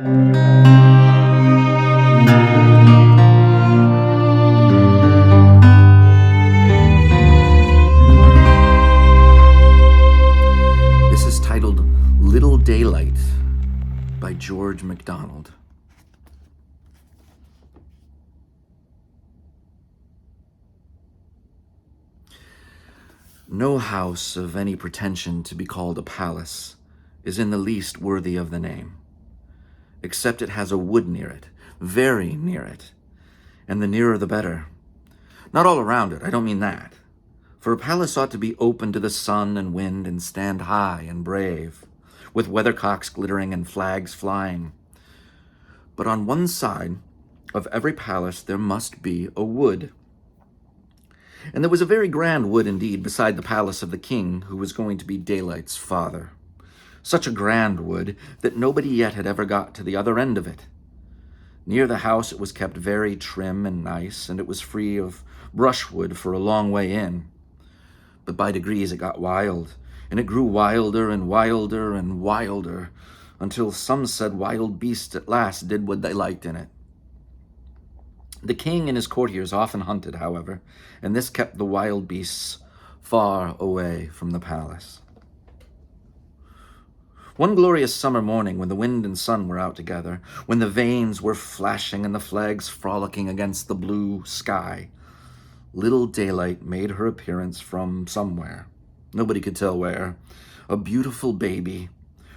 This is titled Little Daylight by George MacDonald. No house of any pretension to be called a palace is in the least worthy of the name, except it has a wood near it, very near it, and the nearer the better. Not all around it, I don't mean that, for a palace ought to be open to the sun and wind and stand high and brave, with weathercocks glittering and flags flying. But on one side of every palace there must be a wood. And there was a very grand wood indeed beside the palace of the king who was going to be Daylight's father. Such a grand wood that nobody yet had ever got to the other end of it. Near the house it was kept very trim and nice, and it was free of brushwood for a long way in. But by degrees it got wild, and it grew wilder and wilder and wilder, until some said wild beasts at last did what they liked in it. The king and his courtiers often hunted, however, and this kept the wild beasts far away from the palace. One glorious summer morning, when the wind and sun were out together, when the vanes were flashing and the flags frolicking against the blue sky, Little Daylight made her appearance from somewhere, nobody could tell where, a beautiful baby,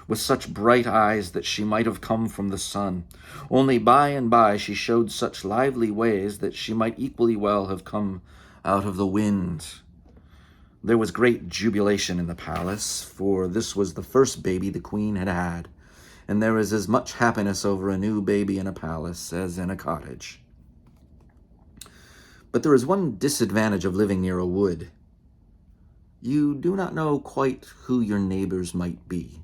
with such bright eyes that she might have come from the sun, only by and by she showed such lively ways that she might equally well have come out of the wind. There was great jubilation in the palace, for this was the first baby the queen had had, and there is as much happiness over a new baby in a palace as in a cottage. But there is one disadvantage of living near a wood. You do not know quite who your neighbors might be.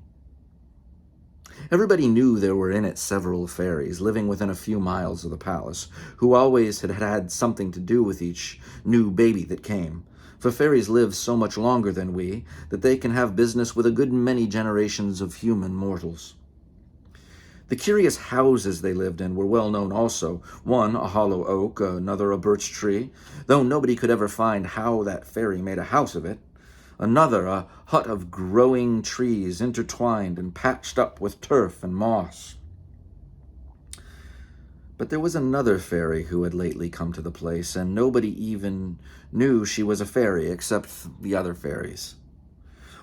Everybody knew there were in it several fairies living within a few miles of the palace, who always had had something to do with each new baby that came. For fairies live so much longer than we that they can have business with a good many generations of human mortals. The curious houses they lived in were well known also, one a hollow oak, another a birch tree, though nobody could ever find how that fairy made a house of it. Another, a hut of growing trees intertwined and patched up with turf and moss. But there was another fairy who had lately come to the place, and nobody even knew she was a fairy except the other fairies.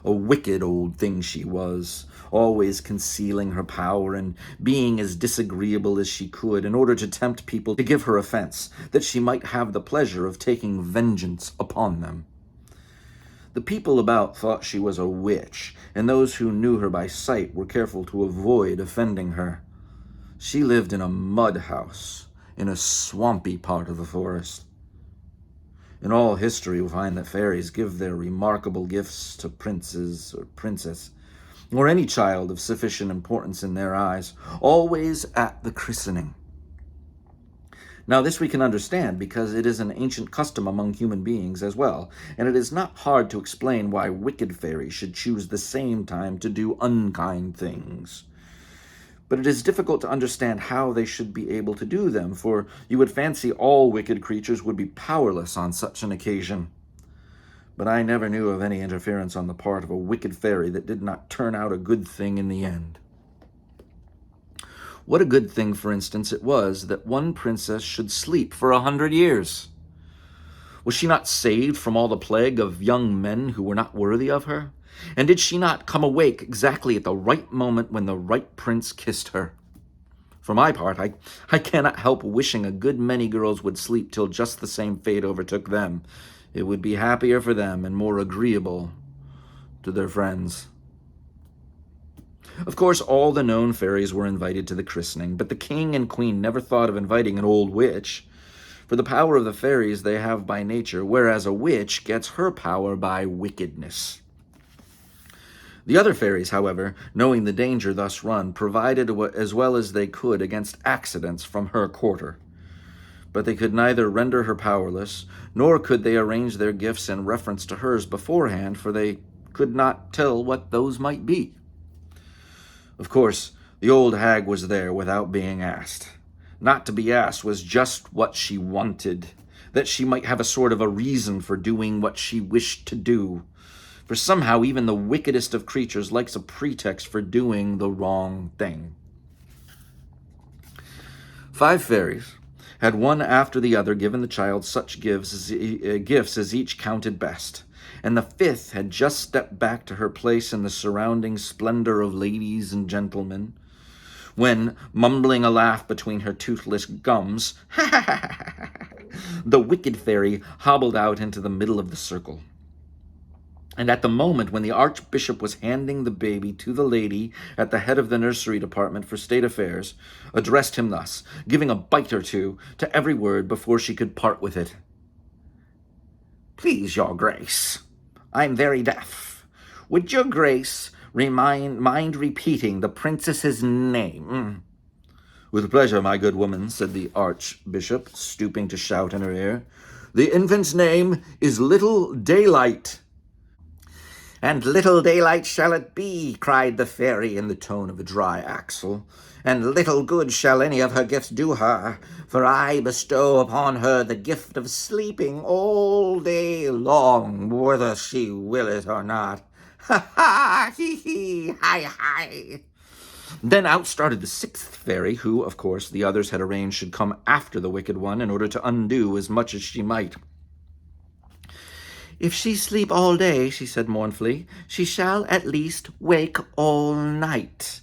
A wicked old thing she was, always concealing her power and being as disagreeable as she could in order to tempt people to give her offense, that she might have the pleasure of taking vengeance upon them. The people about thought she was a witch, and those who knew her by sight were careful to avoid offending her. She lived in a mud house in a swampy part of the forest. In all history, we find that fairies give their remarkable gifts to princes or princess, or any child of sufficient importance in their eyes, always at the christening. Now this we can understand because it is an ancient custom among human beings as well, and it is not hard to explain why wicked fairies should choose the same time to do unkind things. But it is difficult to understand how they should be able to do them, for you would fancy all wicked creatures would be powerless on such an occasion. But I never knew of any interference on the part of a wicked fairy that did not turn out a good thing in the end. What a good thing, for instance, it was that one princess should sleep for 100 years. Was she not saved from all the plague of young men who were not worthy of her? And did she not come awake exactly at the right moment when the right prince kissed her? For my part, I cannot help wishing a good many girls would sleep till just the same fate overtook them. It would be happier for them and more agreeable to their friends. Of course, all the known fairies were invited to the christening, but the king and queen never thought of inviting an old witch. For the power of the fairies they have by nature, whereas a witch gets her power by wickedness. The other fairies, however, knowing the danger thus run, provided as well as they could against accidents from her quarter. But they could neither render her powerless, nor could they arrange their gifts in reference to hers beforehand, for they could not tell what those might be. Of course, The old hag was there without being asked. Not to be asked was just what she wanted, that she might have a sort of a reason for doing what she wished to do. For somehow even the wickedest of creatures likes a pretext for doing the wrong thing. 5 fairies had one after the other given the child such gifts as each counted best, and the 5th had just stepped back to her place in the surrounding splendor of ladies and gentlemen, when, mumbling a laugh between her toothless gums, the wicked fairy hobbled out into the middle of the circle. And at the moment when the archbishop was handing the baby to the lady at the head of the nursery department for state affairs, addressed him thus, giving a bite or two to every word before she could part with it. "Please, your grace, I'm very deaf. Would your grace mind repeating the princess's name?" "With pleasure, my good woman," said the archbishop, stooping to shout in her ear. "The infant's name is Little Daylight." "And little daylight shall it be," cried the fairy in the tone of a dry axle. "And little good shall any of her gifts do her, for I bestow upon her the gift of sleeping all day long, whether she will it or not. Ha ha, hee hee, hi hi." Then out started the 6th fairy, who, of course, the others had arranged should come after the wicked one in order to undo as much as she might. "If she sleep all day," she said mournfully, "she shall at least wake all night."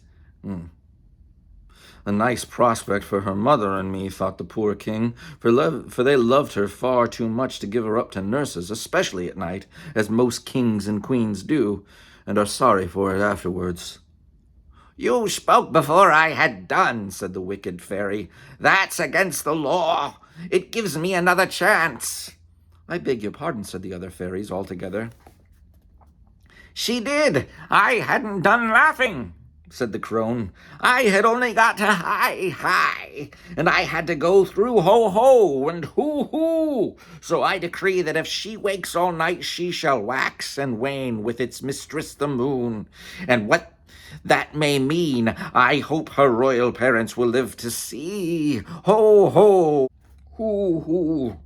A nice prospect for her mother and me, thought the poor king, for they loved her far too much to give her up to nurses, especially at night, as most kings and queens do, and are sorry for it afterwards. "You spoke before I had done," said the wicked fairy. "That's against the law. It gives me another chance." "I beg your pardon," said the other fairies all together. "She did. I hadn't done laughing," said the crone. "I had only got to hi, hi, and I had to go through ho, ho, and hoo, hoo. So I decree that if she wakes all night, she shall wax and wane with its mistress the moon. And what that may mean, I hope her royal parents will live to see. Ho, ho, hoo, hoo."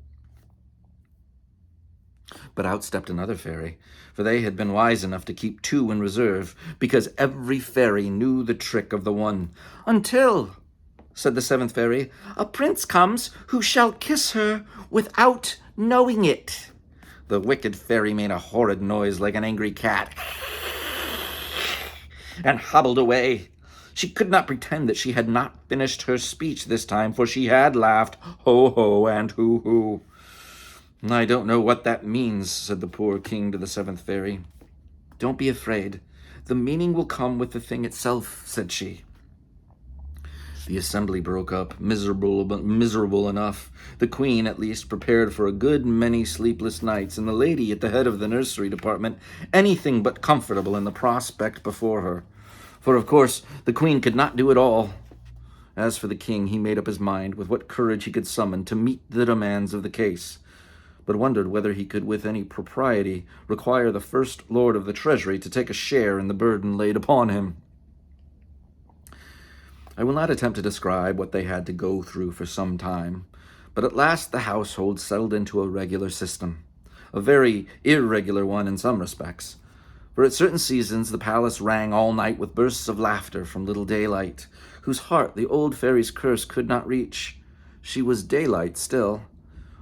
But out stepped another fairy, for they had been wise enough to keep 2 in reserve, because every fairy knew the trick of the one. "Until," said the 7th fairy, "a prince comes who shall kiss her without knowing it." The wicked fairy made a horrid noise like an angry cat, and hobbled away. She could not pretend that she had not finished her speech this time, for she had laughed ho, ho, and hoo, hoo. "I don't know what that means," said the poor king to the 7th fairy. "Don't be afraid. The meaning will come with the thing itself," said she. The assembly broke up, miserable enough. The queen, at least, prepared for a good many sleepless nights, and the lady at the head of the nursery department anything but comfortable in the prospect before her. For, of course, the queen could not do it all. As for the king, he made up his mind, with what courage he could summon, to meet the demands of the case, but wondered whether he could with any propriety require the First Lord of the Treasury to take a share in the burden laid upon him. I will not attempt to describe what they had to go through for some time, but at last the household settled into a regular system, a very irregular one in some respects, for at certain seasons the palace rang all night with bursts of laughter from Little Daylight, whose heart the old fairy's curse could not reach. She was Daylight still,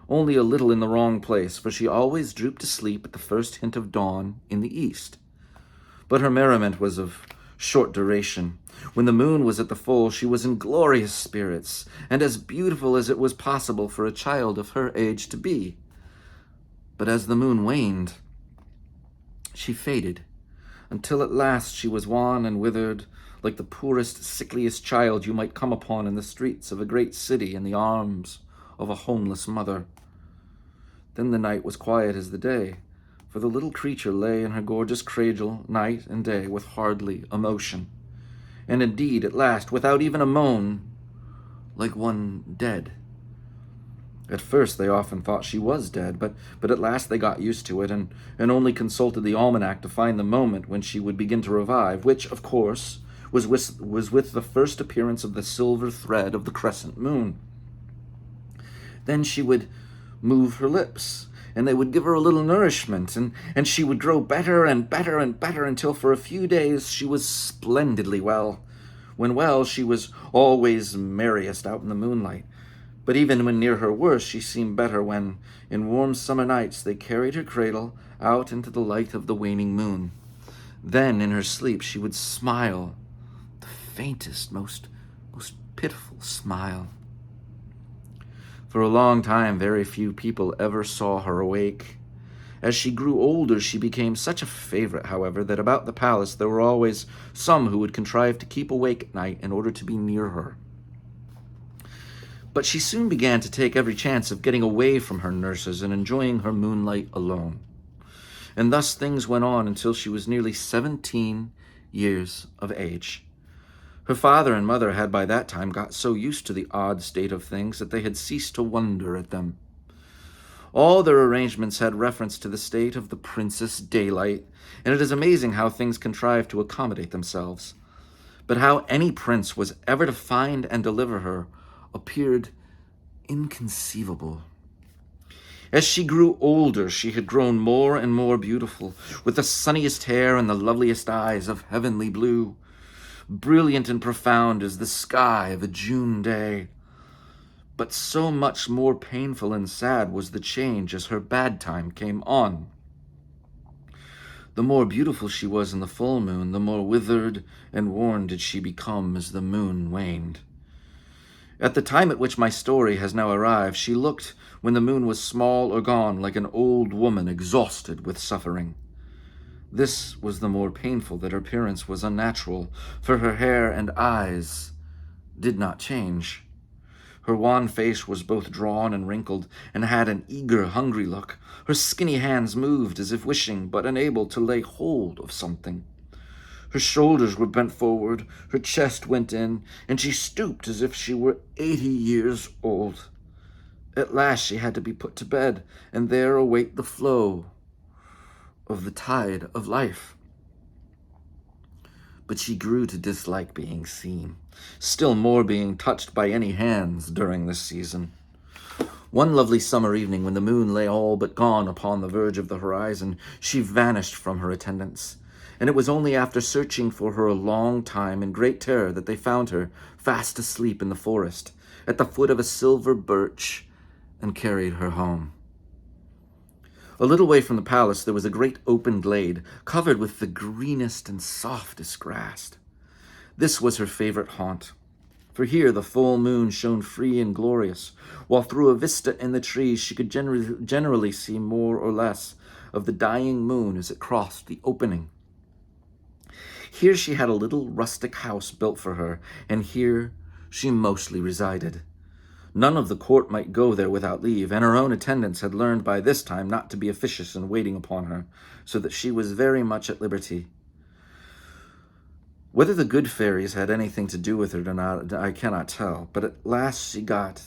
only a little in the wrong place, for she always drooped to sleep at the first hint of dawn in the east. But her merriment was of short duration. When the moon was at the full, she was in glorious spirits, and as beautiful as it was possible for a child of her age to be. But as the moon waned, she faded, until at last she was wan and withered, like the poorest, sickliest child you might come upon in the streets of a great city in the arms of a homeless mother. Then the night was quiet as the day, for the little creature lay in her gorgeous cradle night and day with hardly a motion, and indeed, at last, without even a moan, like one dead. At first they often thought she was dead, but at last they got used to it, and only consulted the almanac to find the moment when she would begin to revive, which, of course, was with the first appearance of the silver thread of the crescent moon. Then she would move her lips, and they would give her a little nourishment, and she would grow better and better and better until for a few days she was splendidly well. When well, she was always merriest out in the moonlight. But even when near her worst, she seemed better when, in warm summer nights, they carried her cradle out into the light of the waning moon. Then, in her sleep, she would smile, the faintest, most pitiful smile. For a long time, very few people ever saw her awake. As she grew older, she became such a favorite, however, that about the palace there were always some who would contrive to keep awake at night in order to be near her. But she soon began to take every chance of getting away from her nurses and enjoying her moonlight alone. And thus things went on until she was nearly 17 years of age. Her father and mother had by that time got so used to the odd state of things that they had ceased to wonder at them. All their arrangements had reference to the state of the Princess Daylight, and it is amazing how things contrive to accommodate themselves. But how any prince was ever to find and deliver her appeared inconceivable. As she grew older, she had grown more and more beautiful, with the sunniest hair and the loveliest eyes of heavenly blue, brilliant and profound as the sky of a June day. But so much more painful and sad was the change as her bad time came on. The more beautiful she was in the full moon, the more withered and worn did she become as the moon waned. At the time at which my story has now arrived, she looked, when the moon was small or gone, like an old woman exhausted with suffering. This was the more painful that her appearance was unnatural, for her hair and eyes did not change. Her wan face was both drawn and wrinkled, and had an eager, hungry look. Her skinny hands moved as if wishing, but unable to lay hold of something. Her shoulders were bent forward, her chest went in, and she stooped as if she were 80 years old. At last she had to be put to bed, and there await the flow of the tide of life. But she grew to dislike being seen, still more being touched by any hands during this season. One lovely summer evening, when the moon lay all but gone upon the verge of the horizon, she vanished from her attendants, and it was only after searching for her a long time in great terror that they found her fast asleep in the forest, at the foot of a silver birch, and carried her home. A little way from the palace there was a great open glade, covered with the greenest and softest grass. This was her favorite haunt, for here the full moon shone free and glorious, while through a vista in the trees she could generally see more or less of the dying moon as it crossed the opening. Here she had a little rustic house built for her, and here she mostly resided. None of the court might go there without leave, and her own attendants had learned by this time not to be officious in waiting upon her, so that she was very much at liberty. Whether the good fairies had anything to do with it or not, I cannot tell, but at last she got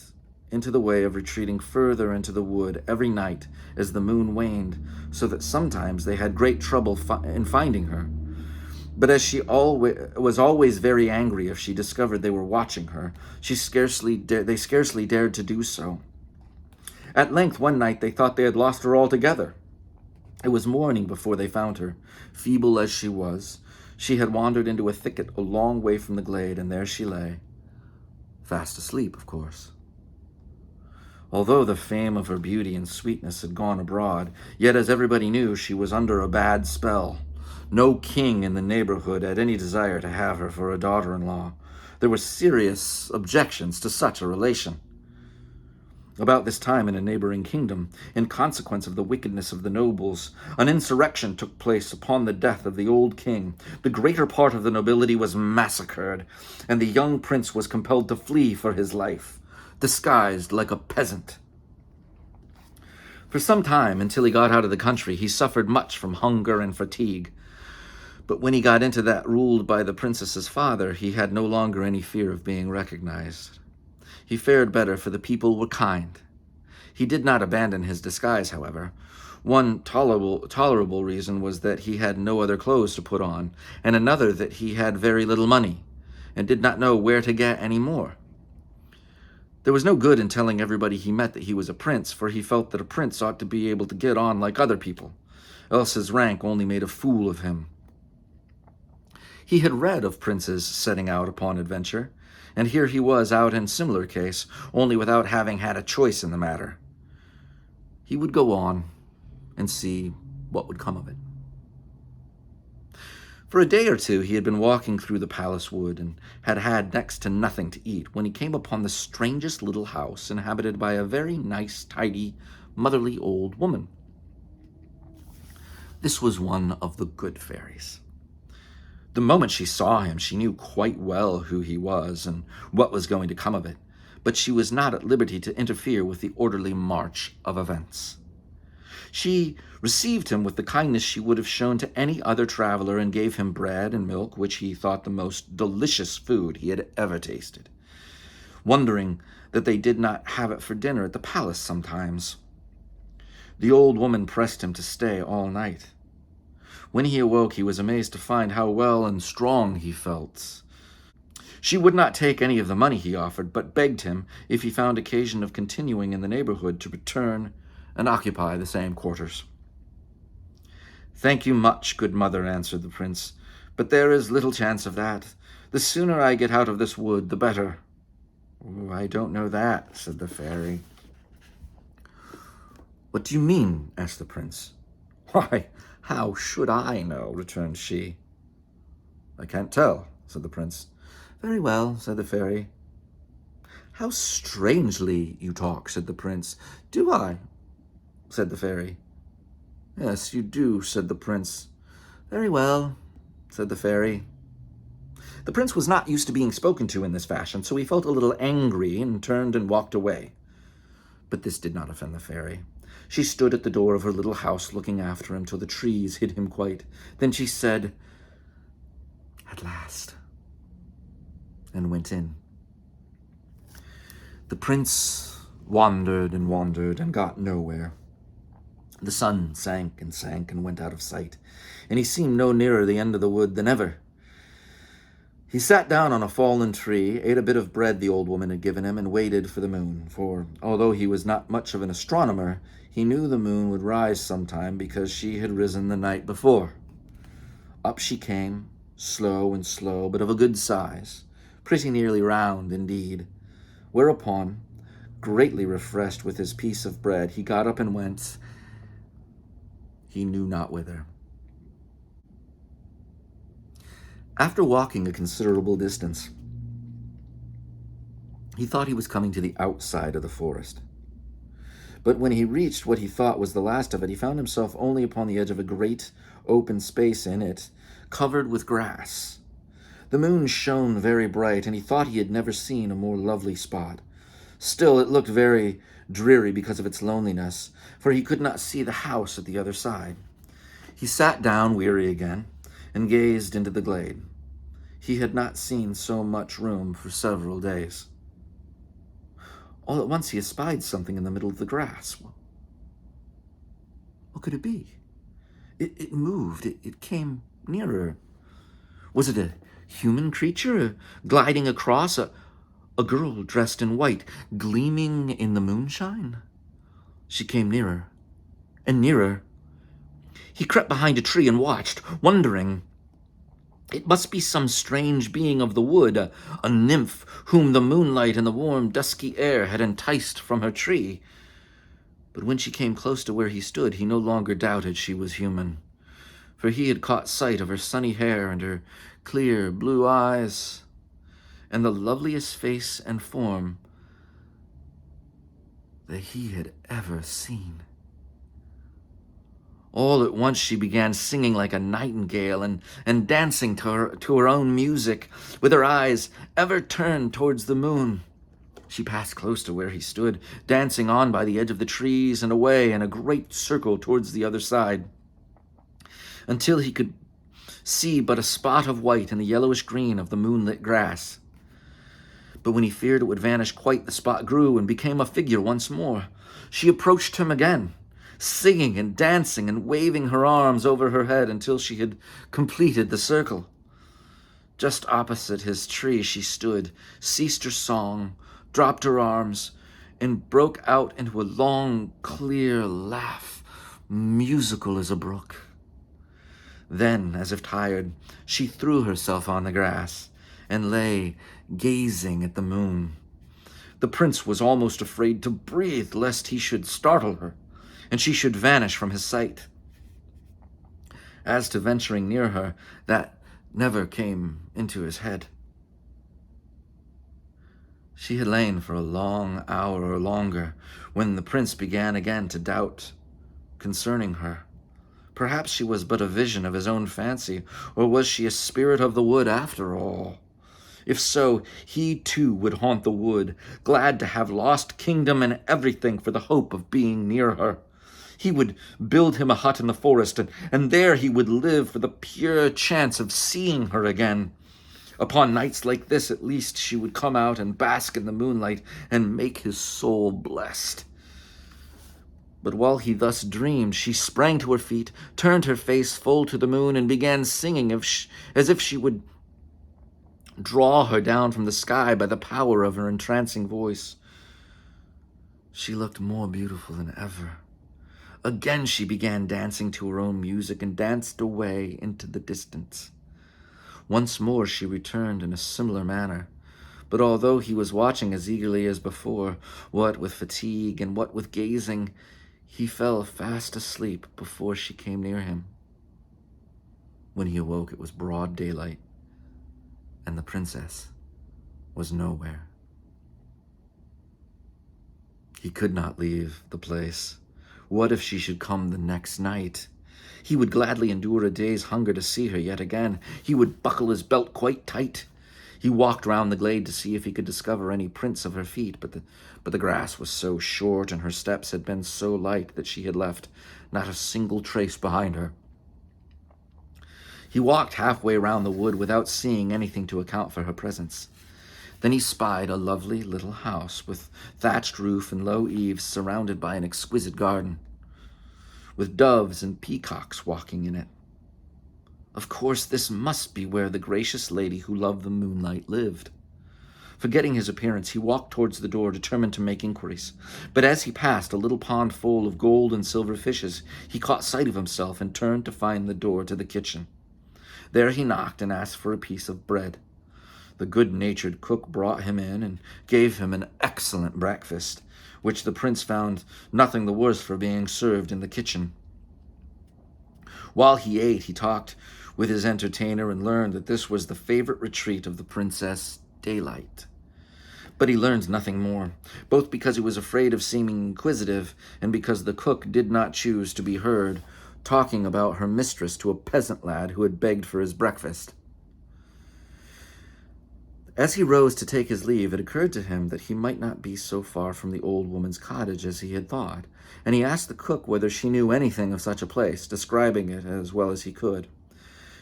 into the way of retreating further into the wood every night as the moon waned, so that sometimes they had great trouble in finding her. But as she was always very angry if she discovered they were watching her, they scarcely dared to do so. At length one night they thought they had lost her altogether. It was morning before they found her. Feeble as she was, she had wandered into a thicket a long way from the glade, and there she lay, fast asleep, of course. Although the fame of her beauty and sweetness had gone abroad, yet as everybody knew, she was under a bad spell. No king in the neighborhood had any desire to have her for a daughter-in-law. There were serious objections to such a relation. About this time in a neighboring kingdom, in consequence of the wickedness of the nobles, an insurrection took place upon the death of the old king. The greater part of the nobility was massacred, and the young prince was compelled to flee for his life, disguised like a peasant. For some time, until he got out of the country, he suffered much from hunger and fatigue. But when he got into that ruled by the princess's father, he had no longer any fear of being recognized. He fared better, for the people were kind. He did not abandon his disguise, however. One tolerable reason was that he had no other clothes to put on, and another that he had very little money, and did not know where to get any more. There was no good in telling everybody he met that he was a prince, for he felt that a prince ought to be able to get on like other people, else his rank only made a fool of him. He had read of princes setting out upon adventure, and here he was out in similar case, only without having had a choice in the matter. He would go on and see what would come of it. For a day or two he had been walking through the palace wood and had had next to nothing to eat when he came upon the strangest little house inhabited by a very nice, tidy, motherly old woman. This was one of the good fairies. The moment she saw him, she knew quite well who he was and what was going to come of it, but she was not at liberty to interfere with the orderly march of events. She received him with the kindness she would have shown to any other traveler and gave him bread and milk, which he thought the most delicious food he had ever tasted, wondering that they did not have it for dinner at the palace sometimes. The old woman pressed him to stay all night. When he awoke, he was amazed to find how well and strong he felt. She would not take any of the money he offered, but begged him, if he found occasion of continuing in the neighborhood, to return and occupy the same quarters. "Thank you much, good mother," answered the prince, "but there is little chance of that. The sooner I get out of this wood, the better." "Oh, I don't know that," said the fairy. "What do you mean?" asked the prince. "Why, how should I know?" returned she. "I can't tell," said the prince. "Very well," said the fairy. "How strangely you talk," said the prince. "Do I?" said the fairy. "Yes, you do," said the prince. "Very well," said the fairy. The prince was not used to being spoken to in this fashion, so he felt a little angry and turned and walked away. But this did not offend the fairy. She stood at the door of her little house looking after him till the trees hid him quite. Then she said, "At last," and went in. The prince wandered and got nowhere. The sun sank and went out of sight, and he seemed no nearer the end of the wood than ever. He sat down on a fallen tree, ate a bit of bread the old woman had given him, and waited for the moon, for although he was not much of an astronomer, he knew the moon would rise sometime because she had risen the night before. Up she came, slow, but of a good size, pretty nearly round indeed, whereupon, greatly refreshed with his piece of bread, he got up and went, he knew not whither. After walking a considerable distance, he thought he was coming to the outside of the forest. But when he reached what he thought was the last of it, he found himself only upon the edge of a great open space in it, covered with grass. The moon shone very bright, and he thought he had never seen a more lovely spot. Still, it looked very dreary because of its loneliness, for he could not see the house at the other side. He sat down, weary again, and gazed into the glade. He had not seen so much room for several days. All at once he espied something in the middle of the grass. What could it be? It moved. It came nearer. Was it a human creature gliding across? A girl dressed in white, gleaming in the moonshine? She came nearer and nearer. He crept behind a tree and watched, wondering. It must be some strange being of the wood, a nymph whom the moonlight and the warm, dusky air had enticed from her tree. But when she came close to where he stood, he no longer doubted she was human, for he had caught sight of her sunny hair and her clear blue eyes, and the loveliest face and form that he had ever seen. All at once she began singing like a nightingale and dancing to her own music, with her eyes ever turned towards the moon. She passed close to where he stood, dancing on by the edge of the trees and away in a great circle towards the other side, until he could see but a spot of white in the yellowish green of the moonlit grass. But when he feared it would vanish quite, the spot grew and became a figure once more. She approached him again, singing and dancing and waving her arms over her head until she had completed the circle. Just opposite his tree she stood, ceased her song, dropped her arms, and broke out into a long, clear laugh, musical as a brook. Then, as if tired, she threw herself on the grass and lay gazing at the moon. The prince was almost afraid to breathe lest he should startle her, and she should vanish from his sight. As to venturing near her, that never came into his head. She had lain for a long hour or longer when the prince began again to doubt concerning her. Perhaps she was but a vision of his own fancy, or was she a spirit of the wood after all? If so, he too would haunt the wood, glad to have lost kingdom and everything for the hope of being near her. He would build him a hut in the forest, and there he would live for the pure chance of seeing her again. Upon nights like this, at least, she would come out and bask in the moonlight and make his soul blessed. But while he thus dreamed, she sprang to her feet, turned her face full to the moon, and began singing as if she would draw her down from the sky by the power of her entrancing voice. She looked more beautiful than ever. Again she began dancing to her own music and danced away into the distance. Once more she returned in a similar manner, but although he was watching as eagerly as before, what with fatigue and what with gazing, he fell fast asleep before she came near him. When he awoke, it was broad daylight, and the princess was nowhere. He could not leave the place. What if she should come the next night? He would gladly endure a day's hunger to see her yet again. He would buckle his belt quite tight. He walked round the glade to see if he could discover any prints of her feet, but the grass was so short and her steps had been so light that she had left not a single trace behind her. He walked halfway round the wood without seeing anything to account for her presence. Then he spied a lovely little house with thatched roof and low eaves surrounded by an exquisite garden, with doves and peacocks walking in it. Of course, this must be where the gracious lady who loved the moonlight lived. Forgetting his appearance, he walked towards the door, determined to make inquiries. But as he passed a little pond full of gold and silver fishes, he caught sight of himself and turned to find the door to the kitchen. There he knocked and asked for a piece of bread. The good-natured cook brought him in and gave him an excellent breakfast, which the prince found nothing the worse for being served in the kitchen. While he ate, he talked with his entertainer and learned that this was the favorite retreat of the Princess Daylight. But he learned nothing more, both because he was afraid of seeming inquisitive and because the cook did not choose to be heard talking about her mistress to a peasant lad who had begged for his breakfast. As he rose to take his leave, it occurred to him that he might not be so far from the old woman's cottage as he had thought, and he asked the cook whether she knew anything of such a place, describing it as well as he could.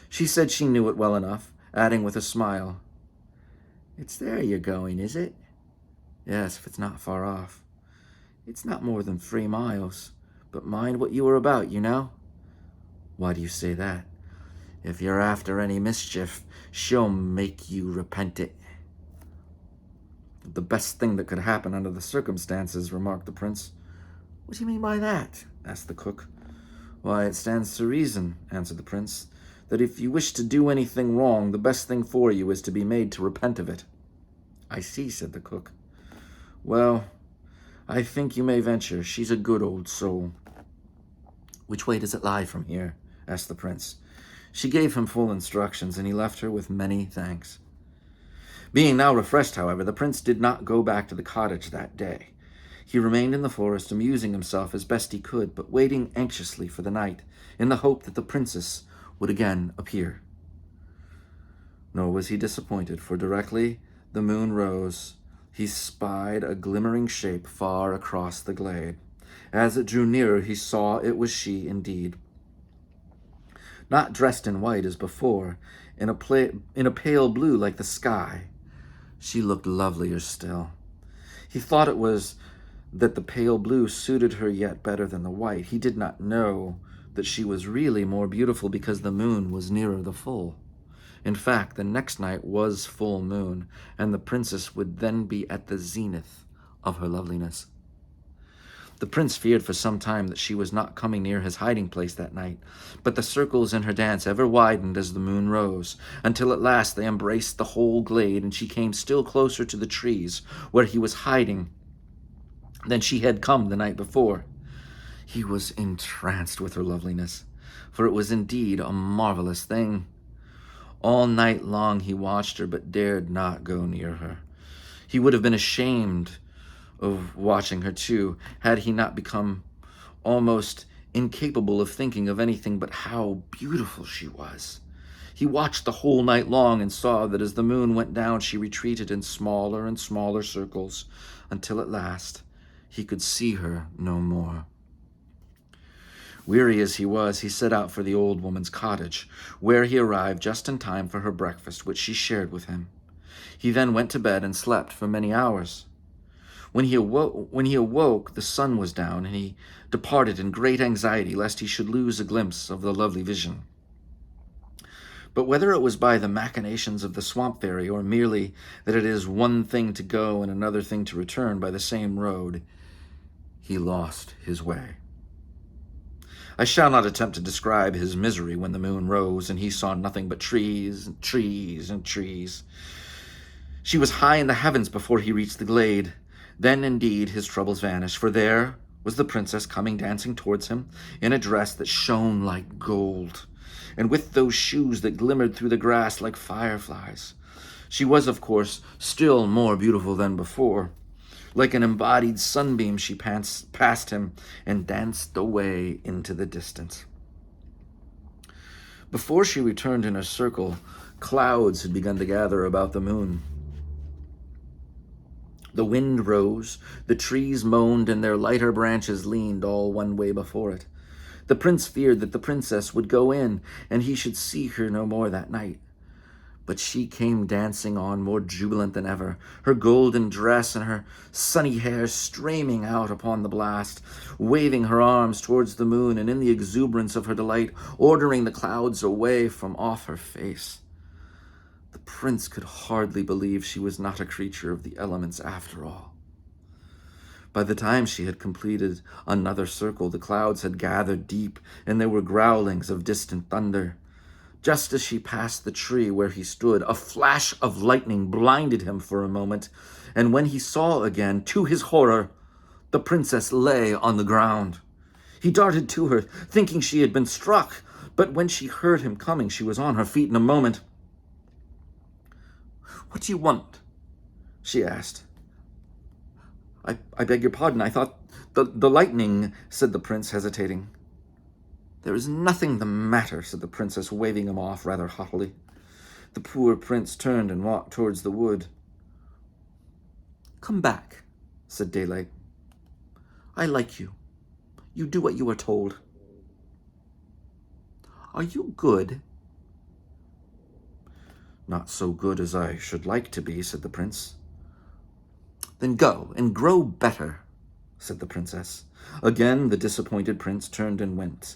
She said she knew it well enough, adding with a smile, "It's there you're going, is it?" "Yes, if it's not far off." "It's not more than 3 miles, but mind what you are about, you know." "Why do you say that?" "If you're after any mischief, she'll make you repent it." "The best thing that could happen under the circumstances," remarked the prince. "What do you mean by that?" asked the cook. "Why, it stands to reason," answered the prince, "that if you wish to do anything wrong, the best thing for you is to be made to repent of it." "I see," said the cook. "Well, I think you may venture. She's a good old soul." "Which way does it lie from here?" asked the prince. She gave him full instructions, and he left her with many thanks. Being now refreshed, however, the prince did not go back to the cottage that day. He remained in the forest, amusing himself as best he could, but waiting anxiously for the night, in the hope that the princess would again appear. Nor was he disappointed, for directly the moon rose, he spied a glimmering shape far across the glade. As it drew nearer, he saw it was she indeed. Not dressed in white as before, in a pale blue like the sky. She looked lovelier still. He thought it was that the pale blue suited her yet better than the white. He did not know that she was really more beautiful because the moon was nearer the full. In fact, the next night was full moon, and the princess would then be at the zenith of her loveliness. The prince feared for some time that she was not coming near his hiding place that night, but the circles in her dance ever widened as the moon rose, until at last they embraced the whole glade, and she came still closer to the trees where he was hiding than she had come the night before. He was entranced with her loveliness, for it was indeed a marvelous thing. All night long he watched her, but dared not go near her. He would have been ashamed of watching her too, had he not become almost incapable of thinking of anything but how beautiful she was. He watched the whole night long and saw that as the moon went down, she retreated in smaller and smaller circles, until at last he could see her no more. Weary as he was, he set out for the old woman's cottage, where he arrived just in time for her breakfast, which she shared with him. He then went to bed and slept for many hours. When he awoke, the sun was down, and he departed in great anxiety lest he should lose a glimpse of the lovely vision. But whether it was by the machinations of the swamp fairy, or merely that it is one thing to go and another thing to return by the same road, he lost his way. I shall not attempt to describe his misery when the moon rose and he saw nothing but trees and trees and trees. She was high in the heavens before he reached the glade. Then indeed his troubles vanished, for there was the princess coming dancing towards him in a dress that shone like gold, and with those shoes that glimmered through the grass like fireflies. She was, of course, still more beautiful than before. Like an embodied sunbeam, she passed him and danced away into the distance. Before she returned in her circle, clouds had begun to gather about the moon. The wind rose, the trees moaned, and their lighter branches leaned all one way before it. The prince feared that the princess would go in, and he should see her no more that night. But she came dancing on, more jubilant than ever, her golden dress and her sunny hair streaming out upon the blast, waving her arms towards the moon, and in the exuberance of her delight, ordering the clouds away from off her face. The prince could hardly believe she was not a creature of the elements after all. By the time she had completed another circle, the clouds had gathered deep, and there were growlings of distant thunder. Just as she passed the tree where he stood, a flash of lightning blinded him for a moment, and when he saw again, to his horror, the princess lay on the ground. He darted to her, thinking she had been struck, but when she heard him coming, she was on her feet in a moment. "What do you want?" she asked. I beg your pardon, I thought the lightning," said the prince, hesitating. "There is nothing the matter," said the princess, waving him off rather haughtily. The poor prince turned and walked towards the wood. "Come back," said Daylight. "I like you. You do what you are told." "Are you good?" "Not so good as I should like to be," said the prince. "Then go and grow better," said the princess. Again the disappointed prince turned and went.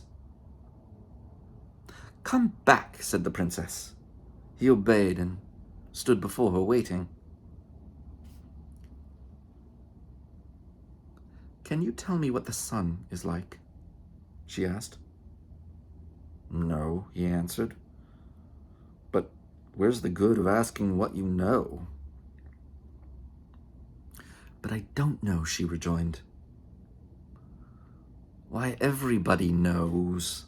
"Come back," said the princess. He obeyed and stood before her, waiting. "Can you tell me what the sun is like?" she asked. "No," he answered. "But where's the good of asking what you know?" "But I don't know," she rejoined. "Why, everybody knows."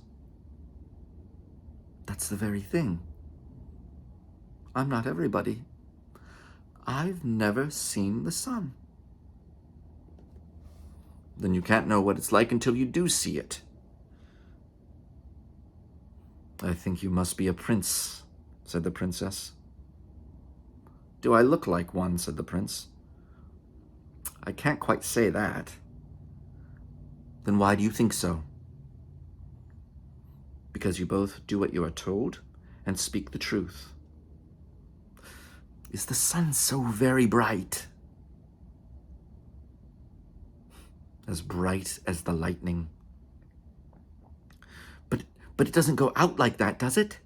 "That's the very thing. I'm not everybody. I've never seen the sun." "Then you can't know what it's like until you do see it." "I think you must be a prince," said the princess. "Do I look like one?" said the prince. "I can't quite say that." "Then why do you think so?" "Because you both do what you are told and speak the truth." "Is the sun so very bright?" as bright as the lightning. But it doesn't go out like that, does it?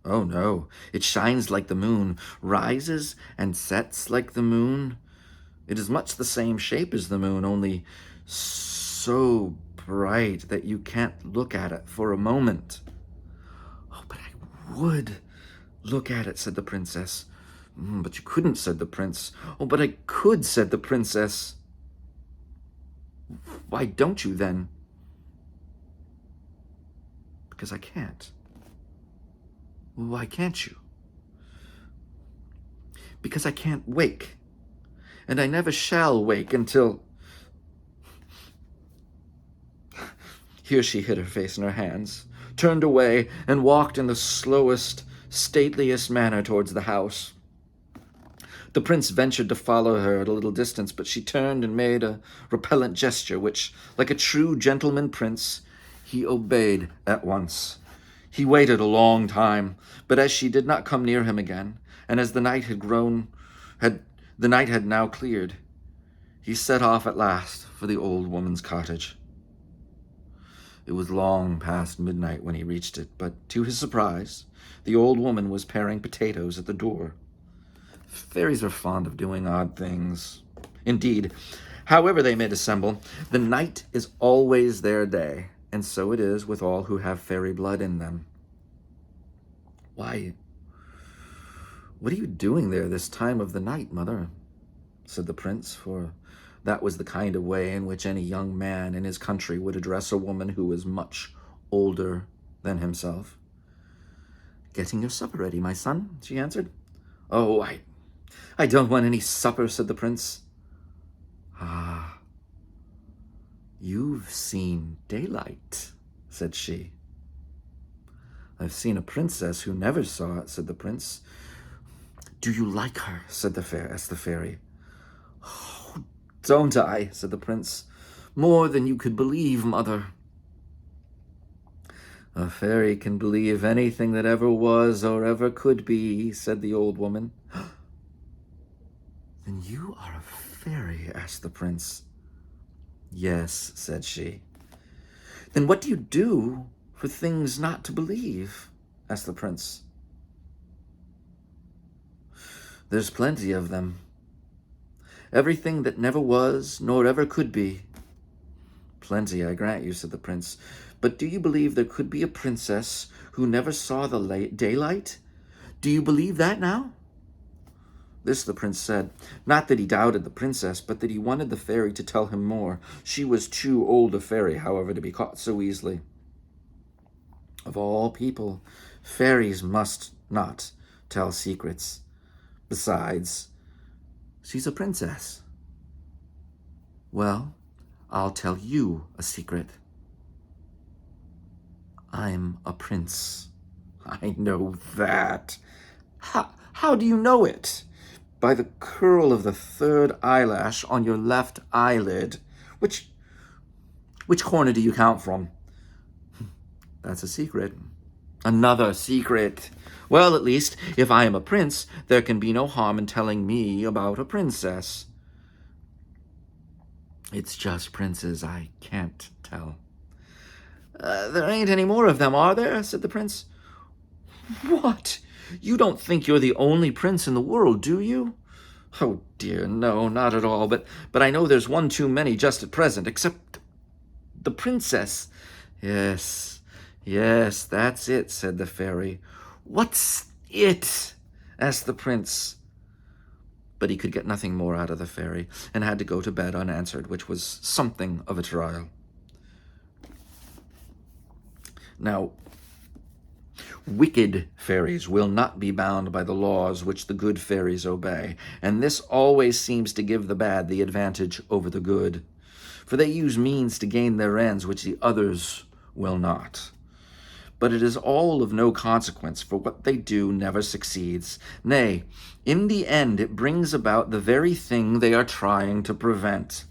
Oh no, it shines like the moon, rises and sets like the moon. It is much the same shape as the moon, only so bright that you can't look at it for a moment. Oh, but I would look at it, said the princess. But you couldn't, said the prince. Oh, but I could, said the princess. Why don't you then? Because I can't. Why can't you? Because I can't wake. And I never shall wake until... Here she hid her face in her hands, turned away, and walked in the slowest, stateliest manner towards the house. The prince ventured to follow her at a little distance, but she turned and made a repellent gesture, which, like a true gentleman prince, he obeyed at once. He waited a long time, but as she did not come near him again, and as the night had now cleared, he set off at last for the old woman's cottage. It was long past midnight when he reached it, but to his surprise, the old woman was paring potatoes at the door. Fairies are fond of doing odd things. Indeed, however they may dissemble, the night is always their day, and so it is with all who have fairy blood in them. Why, what are you doing there this time of the night, mother? Said the prince, for that was the kind of way in which any young man in his country would address a woman who was much older than himself. Getting your supper ready, my son, she answered. Oh, I don't want any supper, said the prince. Ah, you've seen daylight, said she. I've seen a princess who never saw it, said the prince. Do you like her? Said asked the fairy. Oh, don't I? Said the prince. More than you could believe, mother. A fairy can believe anything that ever was or ever could be, said the old woman. Then you are a fairy? Asked the prince. Yes, said she. Then what do you do for things not to believe? Asked the prince. There's plenty of them. Everything that never was nor ever could be. Plenty, I grant you, said the prince. But do you believe there could be a princess who never saw the daylight? Do you believe that now? This the prince said, not that he doubted the princess, but that he wanted the fairy to tell him more. She was too old a fairy, however, to be caught so easily. Of all people, fairies must not tell secrets. Besides, she's a princess. Well, I'll tell you a secret. I'm a prince. I know that. How do you know it? By the curl of the third eyelash on your left eyelid. Which corner do you count from? That's a secret. Another secret. Well, at least, if I am a prince, there can be no harm in telling me about a princess. It's just princes I can't tell. There ain't any more of them, are there? Said the prince. What? You don't think you're the only prince in the world, do you? Oh dear, no, not at all. But I know there's one too many just at present, except the princess. Yes, that's it, said the fairy. What's it? Asked the prince. But he could get nothing more out of the fairy, and had to go to bed unanswered, which was something of a trial. Now, wicked fairies will not be bound by the laws which the good fairies obey, and this always seems to give the bad the advantage over the good, for they use means to gain their ends which the others will not. But it is all of no consequence, for what they do never succeeds. Nay, in the end it brings about the very thing they are trying to prevent.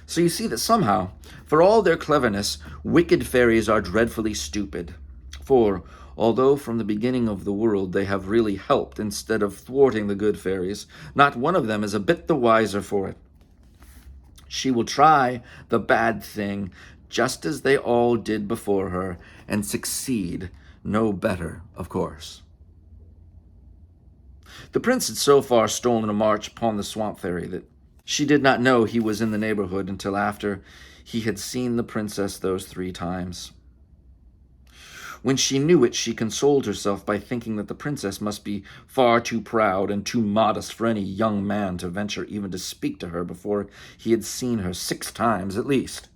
So you see that somehow, for all their cleverness, wicked fairies are dreadfully stupid. For, although from the beginning of the world they have really helped instead of thwarting the good fairies, not one of them is a bit the wiser for it. She will try the bad thing just as they all did before her, and succeed no better, of course. The prince had so far stolen a march upon the swamp fairy that she did not know he was in the neighborhood until after he had seen the princess those 3 times. When she knew it, she consoled herself by thinking that the princess must be far too proud and too modest for any young man to venture even to speak to her before he had seen her 6 times at least.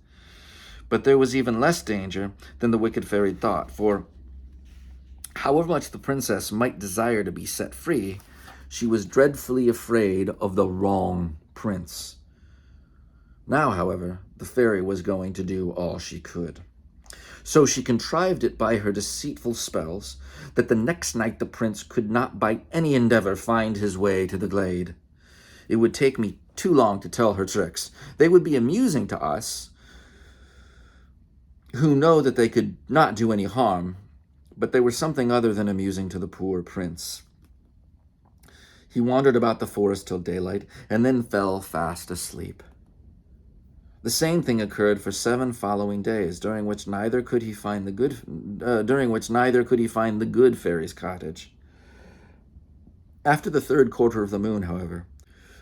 But there was even less danger than the wicked fairy thought, for however much the princess might desire to be set free, she was dreadfully afraid of the wrong prince. Now, however, the fairy was going to do all she could. So she contrived it by her deceitful spells that the next night the prince could not by any endeavor find his way to the glade. It would take me too long to tell her tricks. They would be amusing to us, who know that they could not do any harm, but they were something other than amusing to the poor prince. He wandered about the forest till daylight, and then fell fast asleep. The same thing occurred for 7 following days, during which neither could he find the good fairy's cottage. After the 3rd quarter of the moon, however,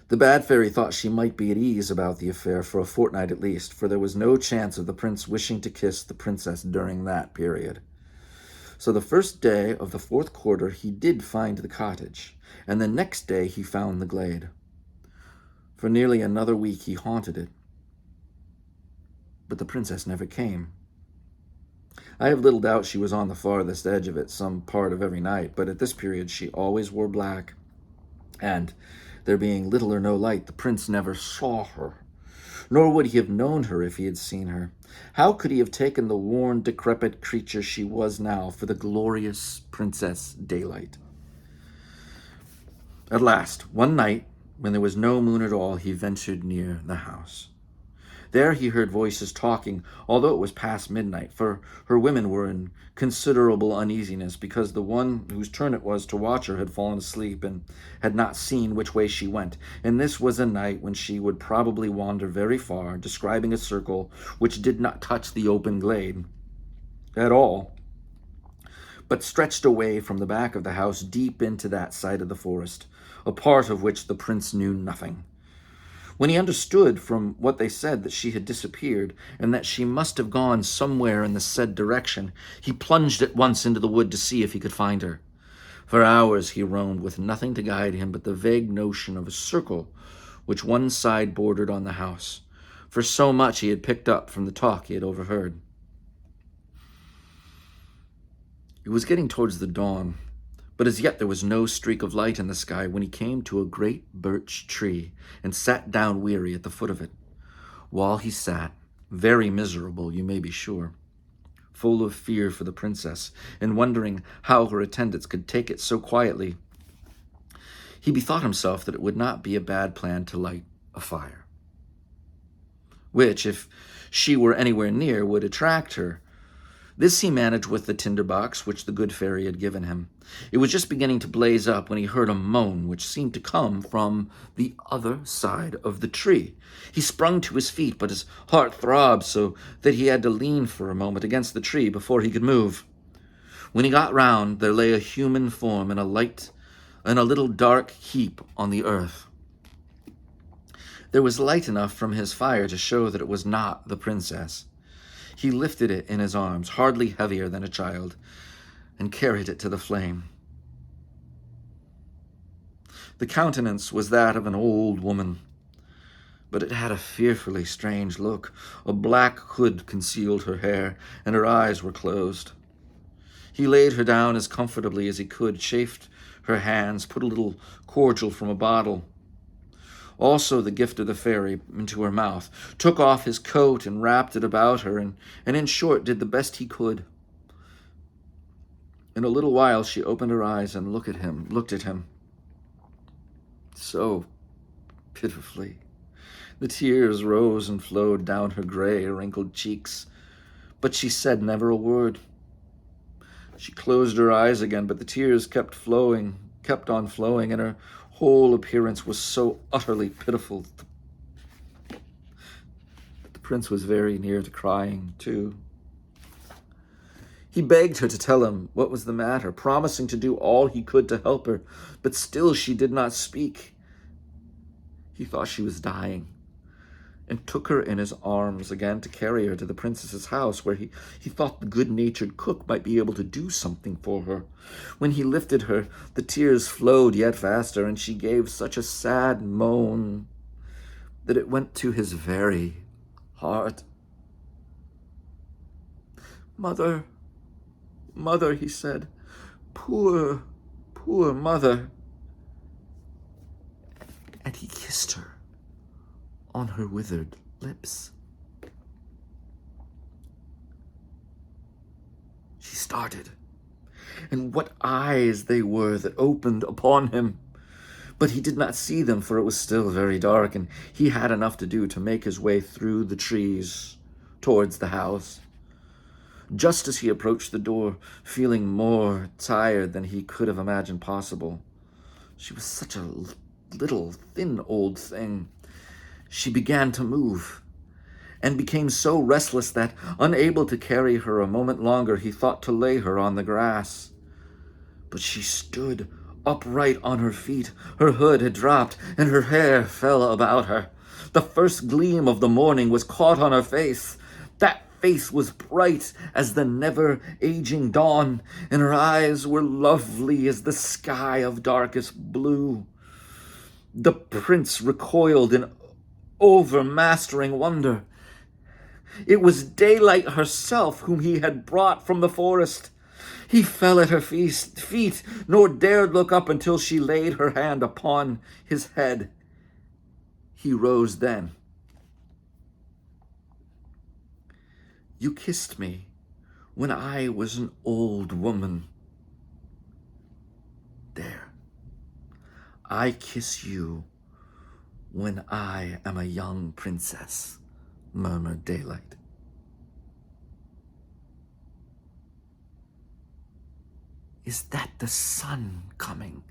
the bad fairy thought she might be at ease about the affair for a fortnight at least, for there was no chance of the prince wishing to kiss the princess during that period. So the 1st day of the 4th quarter he did find the cottage, and the next day he found the glade. For nearly another week he haunted it, but the princess never came. I have little doubt she was on the farthest edge of it some part of every night, but at this period she always wore black, and there being little or no light, the prince never saw her, nor would he have known her if he had seen her. How could he have taken the worn, decrepit creature she was now for the glorious Princess Daylight? At last, one night, when there was no moon at all, he ventured near the house. There he heard voices talking, although it was past midnight, for her women were in considerable uneasiness because the one whose turn it was to watch her had fallen asleep and had not seen which way she went, and this was a night when she would probably wander very far, describing a circle which did not touch the open glade at all, but stretched away from the back of the house deep into that side of the forest, a part of which the prince knew nothing. When he understood from what they said that she had disappeared, and that she must have gone somewhere in the said direction, he plunged at once into the wood to see if he could find her. For hours he roamed with nothing to guide him but the vague notion of a circle which one side bordered on the house, for so much he had picked up from the talk he had overheard. It was getting towards the dawn, but as yet there was no streak of light in the sky when he came to a great birch tree and sat down weary at the foot of it. While he sat, very miserable, you may be sure, full of fear for the princess and wondering how her attendants could take it so quietly, he bethought himself that it would not be a bad plan to light a fire, which, if she were anywhere near, would attract her. This he managed with the tinderbox which the good fairy had given him. It was just beginning to blaze up when he heard a moan which seemed to come from the other side of the tree. He sprung to his feet, but his heart throbbed so that he had to lean for a moment against the tree before he could move. When he got round, there lay a human form in a little dark heap on the earth. There was light enough from his fire to show that it was not the princess. He lifted it in his arms, hardly heavier than a child, and carried it to the flame. The countenance was that of an old woman, but it had a fearfully strange look. A black hood concealed her hair, and her eyes were closed. He laid her down as comfortably as he could, chafed her hands, put a little cordial from a bottle, also the gift of the fairy, into her mouth, took off his coat and wrapped it about her, and in short did the best he could. In a little while she opened her eyes and looked at him so pitifully. The tears rose and flowed down her gray, wrinkled cheeks, but she said never a word. She closed her eyes again, but the tears kept on flowing, and her whole appearance was so utterly pitiful Prince was very near to crying, too. He begged her to tell him what was the matter, promising to do all he could to help her, but still she did not speak. He thought she was dying and took her in his arms again to carry her to the princess's house, where he thought the good-natured cook might be able to do something for her. When he lifted her, the tears flowed yet faster, and she gave such a sad moan that it went to his very heart. "Mother, mother," he said, "poor, poor mother." And he kissed her on her withered lips. She started, and what eyes they were that opened upon him! But he did not see them, for it was still very dark, and he had enough to do to make his way through the trees towards the house. Just as he approached the door, feeling more tired than he could have imagined possible, she was such a little, thin old thing, she began to move, and became so restless that, unable to carry her a moment longer, he thought to lay her on the grass. But she stood upright on her feet. Her hood had dropped, and her hair fell about her. The first gleam of the morning was caught on her face. That face was bright as the never-aging dawn, and her eyes were lovely as the sky of darkest blue. The prince recoiled in overmastering wonder. It was Daylight herself whom he had brought from the forest. He fell at her feet, nor dared look up until she laid her hand upon his head. He rose then. "You kissed me when I was an old woman. There, I kiss you when I am a young princess," murmured Daylight. "Is that the sun coming?"